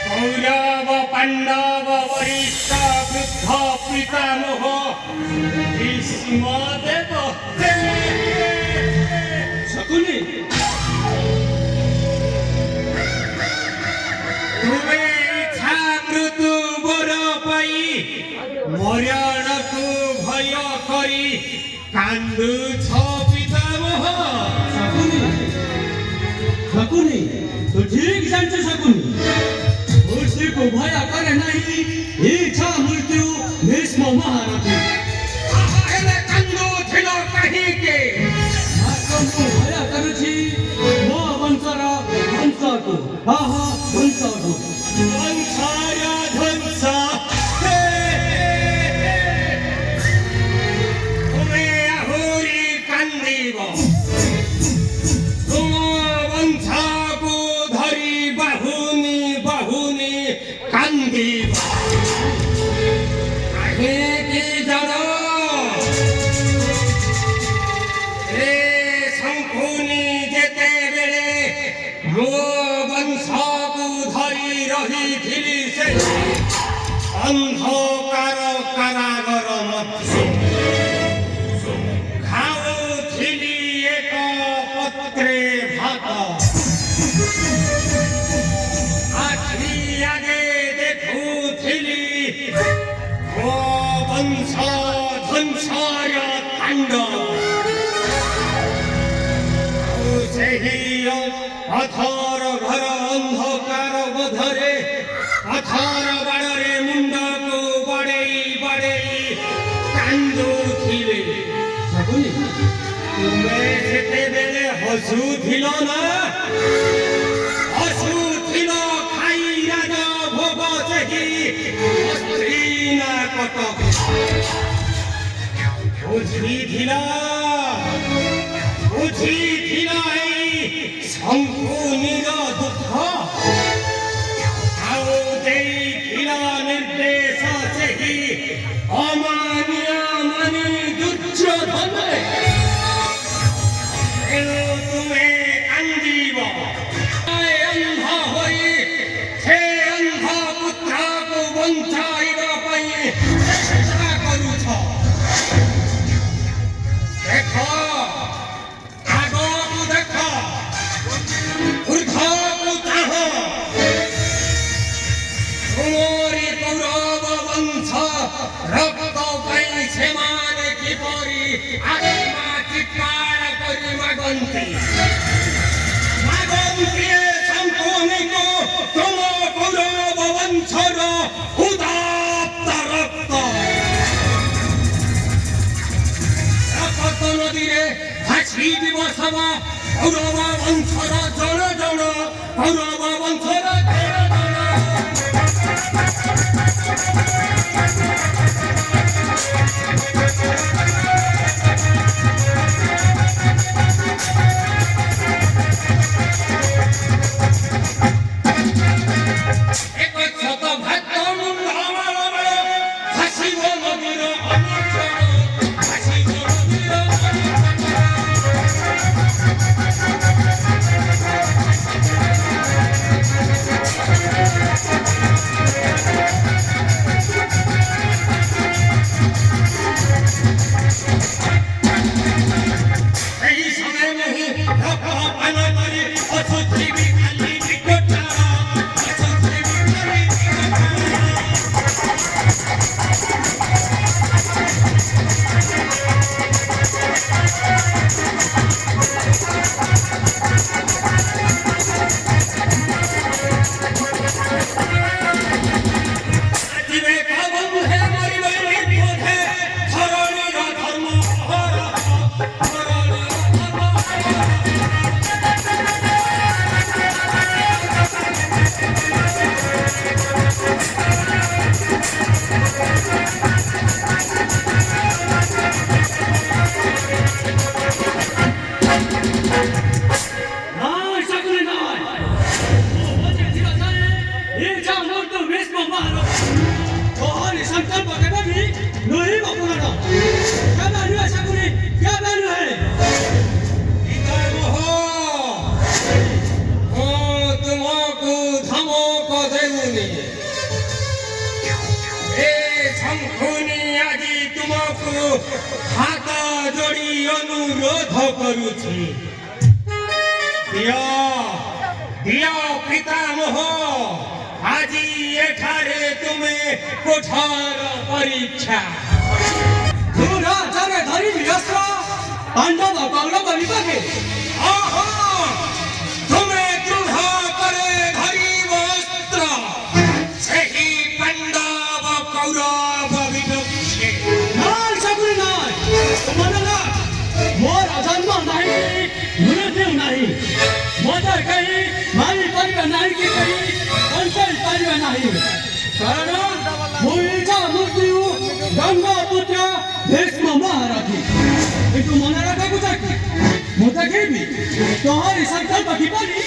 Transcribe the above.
कौरव पांडव वरिष्ठ वृद्ध पितामह भीष्मदेव शकुनी तुमे इच्छा मृत्यु बर पाई मरण को भय करी कांदु छ पितामह शकुनी तो ठीक जानते शकुनी मृत्यु को भय करे नहीं इच्छा मृत्यु भीष्म महारथी हेले कांदु थिलो कहीं के को भय करुछि मो वंशर वंश को आहा वंश को वंशाया ध्वंस तुमे आहुरी कांदीब तुम वंश को धरी बाहुनी बाहुनी कांदीब कहीं जन ए शंकुनी जेते बेले मो वंश को धरी रही थिली से अंधकार कारागर मध्य खाऊथिली एक पत्रे भात आखि आगे देखुथिली मो वंश ध्वंसर तांडव अथर घर अंधकार बधरे अथर बाड़े मुंड को बड़े बड़े कांदुथिले शकुनी तुमे जेते बेले हसुथिल ना हसुथिल खाई राज भोग सेही स्त्री ना कटक बुझिथिल शंकुनीर दुख आउ देथिल निर्देश सेही अमान्य मानी दुर्योधन तुमे कांदीब अंध होई से अंध पुत्र को बंचाइबा पई चेष्टा करूछ देख रक्त पाई सेमान किपरि आत्मा चित्कार करि मागन्ति शंकुनी को तुम कौरव वंशर उदात्त रक्त रक्त नदीरे भासी दिवस कौरव वंशर जन जन कौरव वंशर जन जन ହାତ ଯୋଡ଼ି ଅନୁରୋଧ କରୁଛି ଦିଅ ଦିଅ ପିତାମହ ଆଜି ଏଠାରେ ତୁମେ କୋଠର ପରୀକ୍ଷା ଦୁରାଚାରେ ଧରିବି ଅସ୍ତ୍ର ପାଣ୍ଡବ କୌରବ ବିଭାଗେ ଓହୋ ତୁମେ ଦୃଢ଼ করে ଧରିବ ଅସ୍ତ୍ର ସେହି ପାଣ୍ଡବ କୌରବ ବିପକ୍ଷେ ନାଇଁ ଶକୁନି ନାଇଁ ମନେ ନା ମୋର ଜନ୍ମ ନାହିଁ ମୃତ୍ୟୁ ନାହିଁ ମୋତେ କେହି ମାରିପାରିବେ ନାହିଁ କି କେହି ବଞ୍ଚାଇ ପାରିବେ ନାହିଁ କାରଣ ମୁଁ ଇଚ୍ଛା ମୃତ୍ୟୁ ଗଙ୍ଗପୁତ୍ର ଭୀଷ୍ମ ମହାରଥୀ କିନ୍ତୁ ମନେ ରଖକୁ ଚାକି ମୁଁ ଦେଖିବି ତୋହରି ସଂକଳ୍ପ କିପରି